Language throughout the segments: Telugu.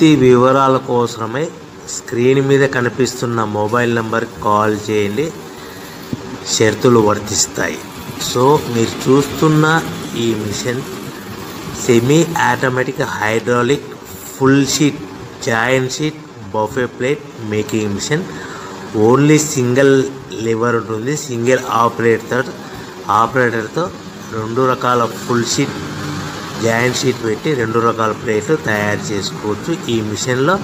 పూర్తి వివరాల కోసమై స్క్రీన్ మీద కనిపిస్తున్న మొబైల్ నెంబర్కి కాల్ చేయండి. షరతులు వర్తిస్తాయి. సో మీరు చూస్తున్న ఈ machine semi automatic hydraulic full sheet joint sheet buffet plate making machine. Only single lever ఉంటుంది. సింగిల్ ఆపరేటర్తో 2 రకాల ఫుల్ షీట్ జాయింట్ షీట్ పెట్టి 2 రకాల ప్లేట్లు తయారు చేసుకోవచ్చు. ఈ మిషన్లో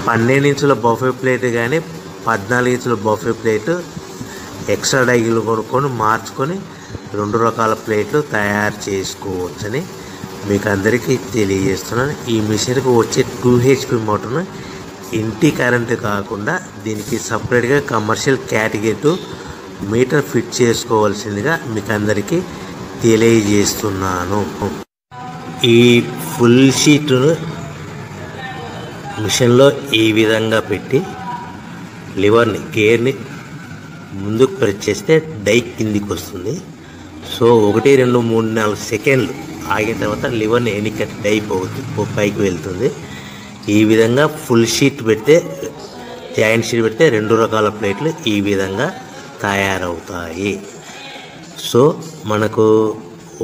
12 ఇంచుల బఫే ప్లేట్ కానీ 14 ఇంచుల బఫే ప్లేట్ ఎక్స్ట్రా డైలు కొనుక్కొని మార్చుకొని 2 రకాల ప్లేట్లు తయారు చేసుకోవచ్చని మీకు అందరికీ తెలియజేస్తున్నాను. ఈ మిషన్కి వచ్చే 2 HP మోటార్ను ఇంటి కరెంటు కాకుండా దీనికి సపరేట్గా కమర్షియల్ కేటగిరీ 2 మీటర్ ఫిట్ చేసుకోవాల్సిందిగా మీకు అందరికీ తెలియజేస్తున్నాను. ఈ ఫుల్ షీట్ను మిషన్లో ఈ విధంగా పెట్టి లివర్ని గేర్ని ముందుకు ప్రెస్ చేస్తే డై కిందికి వస్తుంది. సో 1 2 3 4 సెకండ్లు ఆగిన తర్వాత లివర్ని వెనక్కి డై పైకి వెళ్తుంది. ఈ విధంగా ఫుల్ షీట్ పెడితే జాయింట్ షీట్ పెడితే 2 రకాల ప్లేట్లు ఈ విధంగా తయారవుతాయి. సో మనకు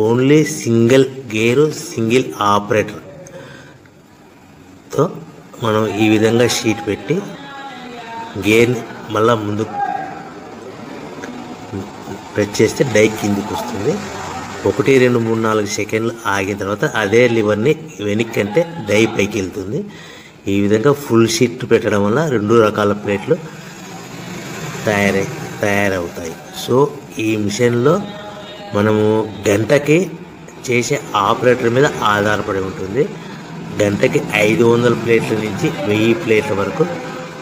ఓన్లీ సింగిల్ గేరు సింగిల్ ఆపరేటర్తో మనం ఈ విధంగా షీట్ పెట్టి గేర్ని మళ్ళీ ముందుకు ప్రెస్ చేస్తే డై కిందికి వస్తుంది. 1 2 3 4 సెకండ్లు ఆగిన తర్వాత అదే లివర్ని వెనక్కి అంటే డై పైకి వెళ్తుంది. ఈ విధంగా ఫుల్ షీట్ పెట్టడం వల్ల 2 రకాల ప్లేట్లు తయారవుతాయి. సో ఈ మిషన్లో మనము గంటకి చేసే ఆపరేటర్ మీద ఆధారపడి ఉంటుంది. గంటకి 500 ప్లేట్ల నుంచి 1000 ప్లేట్ల వరకు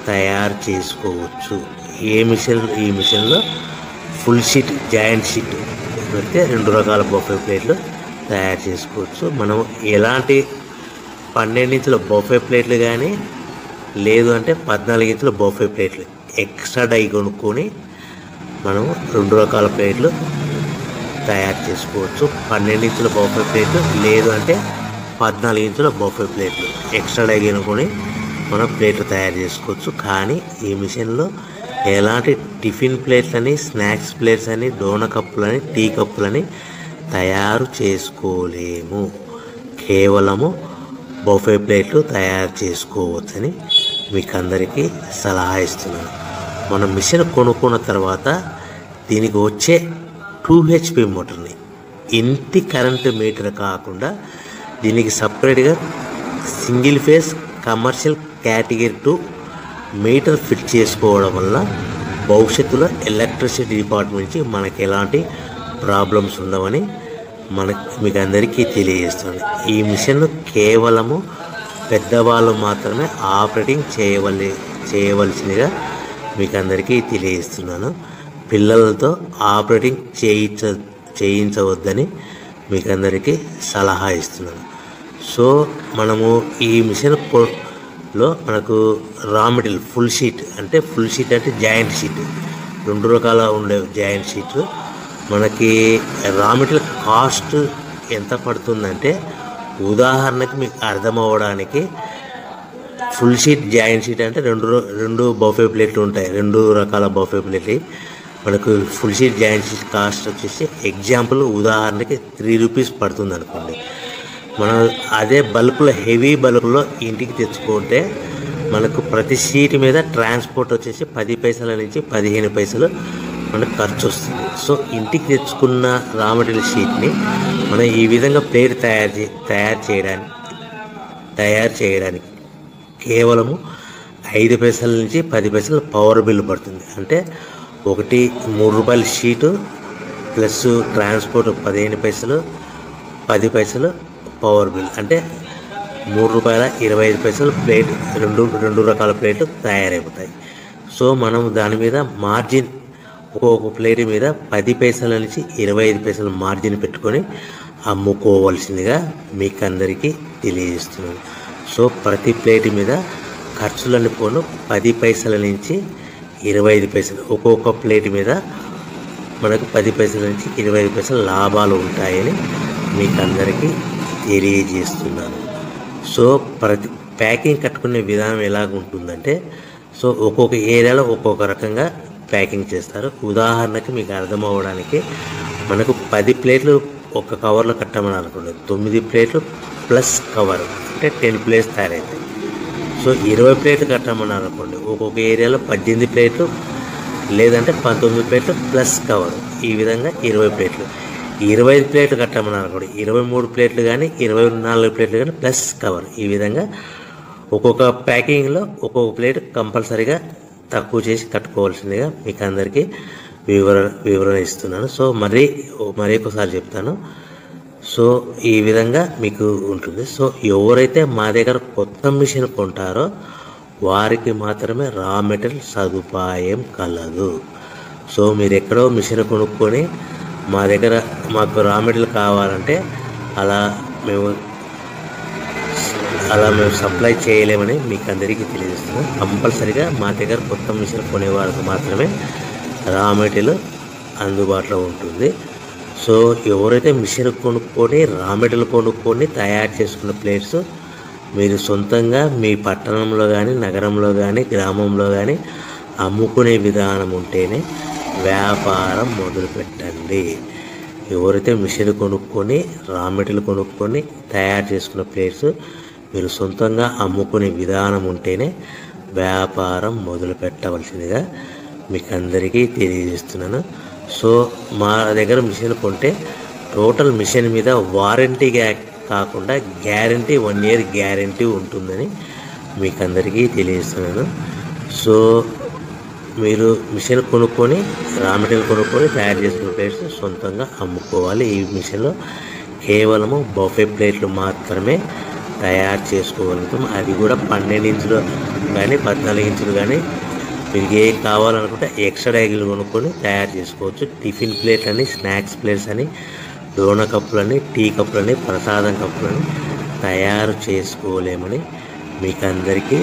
తయారు చేసుకోవచ్చు. ఈ మిషన్లో ఫుల్ షీట్ జాయింట్ షీట్ పెడితే 2 రకాల బఫే ప్లేట్లు తయారు చేసుకోవచ్చు. మనం ఎలాంటి 12 ఇంచుల బఫే ప్లేట్లు కానీ లేదు అంటే 14 ఇంచుల బఫే ప్లేట్లు ఎక్స్ట్రా డై కొనుక్కొని మనం 2 రకాల ప్లేట్లు తయారు చేసుకోవచ్చు. 12 ఇంచుల బఫే ప్లేట్లు లేదు అంటే 14 ఇంచుల బఫే ప్లేట్లు ఎక్స్ట్రా డై కొనుక్కొని మనం ప్లేట్లు తయారు చేసుకోవచ్చు. కానీ ఈ మిషన్లో ఎలాంటి టిఫిన్ ప్లేట్లని స్నాక్స్ ప్లేట్స్ అని డోన కప్పులని టీ కప్పులని తయారు చేసుకోలేము. కేవలము బఫే ప్లేట్లు తయారు చేసుకోవచ్చని మీకు అందరికీ సలహా ఇస్తున్నాను. మనం మిషన్ కొనుక్కున్న తర్వాత దీనికి వచ్చే 2 HP మోటార్ని ఇంటి కరెంటు మీటర్ కాకుండా దీనికి సపరేట్గా single phase commercial category 2 metre fit చేసుకోవడం వల్ల భవిష్యత్తులో ఎలక్ట్రిసిటీ డిపార్ట్మెంట్ నుంచి మనకి ఎలాంటి ప్రాబ్లమ్స్ ఉండవని మీకు అందరికీ తెలియజేస్తుంది. ఈ మిషన్ కేవలము పెద్దవాళ్ళు మాత్రమే ఆపరేటింగ్ చేయవలసిందిగా మీకు అందరికీ తెలియజేస్తున్నాను. పిల్లలతో ఆపరేటింగ్ చేయించవద్దని మీకు అందరికీ సలహా ఇస్తున్నాను. సో మనము ఈ మిషన్లో మనకు రా మెటీరియల్ ఫుల్ షీట్ అంటే జాయింట్ షీట్ 2 రకాల ఉండే జాయింట్ షీట్ మనకి రా మెటీరియల్ కాస్ట్ ఎంత పడుతుందంటే ఉదాహరణకి మీకు అర్థం అవ్వడానికి ఫుల్ షీట్ జాయింట్ షీట్ అంటే 2 బఫే ప్లేట్లు ఉంటాయి. 2 రకాల బఫే ప్లేట్లు మనకు full sheet joint sheet cost వచ్చేసి ఎగ్జాంపుల్ ఉదాహరణకి 3 రూపీస్ పడుతుంది అనుకోండి. మనం అదే బల్క్లో హెవీ బల్క్లో ఇంటికి తెచ్చుకుంటే మనకు ప్రతి షీట్ మీద ట్రాన్స్పోర్ట్ వచ్చేసి 10 పైసల నుంచి 15 పైసలు మనకు ఖర్చు వస్తుంది. సో ఇంటికి తెచ్చుకున్న రా మెటీరియల్ షీట్ని మనం ఈ విధంగా ప్లేట్ తయారు చేయడానికి కేవలము 5 పైసల నుంచి 10 పైసలు పవర్ బిల్ పడుతుంది. అంటే 3 రూపాయల షీటు ప్లస్ ట్రాన్స్పోర్ట్ 15 పైసలు 10 పైసలు పవర్ బిల్ అంటే 3 రూపాయల 25 పైసలు ప్లేట్ 2 రకాల ప్లేట్లు తయారైపోతాయి. సో మనం దాని మీద మార్జిన్ ఒక్కొక్క ప్లేట్ మీద 10 పైసల నుంచి 25 పైసలు మార్జిన్ పెట్టుకొని అమ్ముకోవాల్సిందిగా మీకు అందరికీ తెలియజేస్తున్నాను. సో ప్రతి ప్లేట్ మీద ఖర్చులన్నీ పోను 10 పైసల నుంచి 25 పైసలు ఒక్కొక్క ప్లేట్ మీద మనకు 10 పైసల నుంచి 25 పైసలు లాభాలు ఉంటాయని మీకు అందరికీ తెలియజేస్తున్నాను. సో ప్రతి ప్యాకింగ్ కట్టుకునే విధానం ఎలాగ ఉంటుందంటే, సో ఒక్కొక్క ఏరియాలో ఒక్కొక్క రకంగా ప్యాకింగ్ చేస్తారు. ఉదాహరణకి మీకు అర్థం అవ్వడానికి, మనకు 10 ప్లేట్లు ఒక కవర్లో కట్టమని అనుకోండి, 9 ప్లేట్లు ప్లస్ కవర్ అంటే 10 ప్లేట్స్ తయారవుతాయి. సో 20 ప్లేట్లు కట్టమని అనుకోండి, ఒక్కొక్క ఏరియాలో 18 ప్లేట్లు లేదంటే 19 ప్లేట్లు ప్లస్ కవర్, ఈ విధంగా 20 ప్లేట్లు. 25 ప్లేట్లు కట్టమని అనుకోండి, 23 ప్లేట్లు కానీ 24 ప్లేట్లు కానీ ప్లస్ కవర్, ఈ విధంగా ఒక్కొక్క ప్యాకింగ్లో ఒక్కొక్క ప్లేట్ కంపల్సరీగా తక్కువ చేసి కట్టుకోవాల్సిందిగా మీకు అందరికీ వివరణ ఇస్తున్నాను. సో మరి ఒకసారి చెప్తాను. సో ఈ విధంగా మీకు ఉంటుంది. సో ఎవరైతే మా దగ్గర కొత్త మిషన్ కొంటారో వారికి మాత్రమే రా మెటీరియల్ సదుపాయం కలదు. సో మీరు ఎక్కడో మిషన్ కొనుక్కొని మా దగ్గర మాకు రా మెటీరియల్ కావాలంటే అలా మేము సప్లై చేయలేమని మీకు అందరికీ తెలియజేస్తున్నాం. కంపల్సరీగా మా దగ్గర కొత్త మిషన్ కొనే వాళ్ళకి మాత్రమే రా మెటీరియల్ అందుబాటులో ఉంటుంది. సో ఎవరైతే మిషన్ కొనుక్కొని రా మెటీరియల్ కొనుక్కొని తయారు చేసుకున్న ప్లేట్స్ మీరు సొంతంగా మీ పట్టణంలో కానీ నగరంలో కానీ గ్రామంలో కానీ అమ్ముకునే విధానం ఉంటేనే వ్యాపారం మొదలుపెట్టండి. ఎవరైతే మిషన్ కొనుక్కొని రా మెటీరియల్ కొనుక్కొని తయారు చేసుకున్న ప్లేట్స్ మీరు సొంతంగా అమ్ముకునే విధానం ఉంటేనే వ్యాపారం మొదలు పెట్టవలసిందిగా మీకు అందరికీ తెలియజేస్తున్నాను. సో మా దగ్గర మిషన్ కొంటే టోటల్ మిషన్ మీద వారంటీ కాకుండా గ్యారంటీ 1 year గ్యారంటీ ఉంటుందని మీకు అందరికీ తెలియజేస్తున్నాను. సో మీరు మిషన్ కొనుక్కొని రా మెటీరియల్ కొనుక్కొని తయారు చేసుకున్న ప్లేట్స్ సొంతంగా అమ్ముకోవాలి. ఈ మిషన్లో కేవలము బఫే ప్లేట్లు మాత్రమే తయారు చేసుకోగలుగుతాం. అది కూడా 12 ఇంచులు కానీ 14 ఇంచులు కానీ మీకు ఏ కావాలనుకుంటే ఎక్స్ట్రా డైగిల్ కొనుక్కొని తయారు చేసుకోవచ్చు. టిఫిన్ ప్లేట్లని, స్నాక్స్ ప్లేట్స్ అని, డోనా కప్పులని, టీ కప్పులని, ప్రసాదం కప్పులని తయారు చేసుకోలేమని మీకు అందరికీ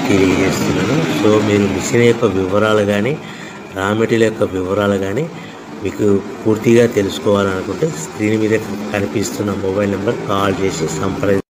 తెలియజేస్తున్నాను. సో మీరు మిషన్ యొక్క వివరాలు కానీ రా మెటీరియల్ యొక్క వివరాలు కానీ మీకు పూర్తిగా తెలుసుకోవాలనుకుంటే స్క్రీన్ మీద కనిపిస్తున్న మొబైల్ నెంబర్ కాల్ చేసి సంప్రదించండి.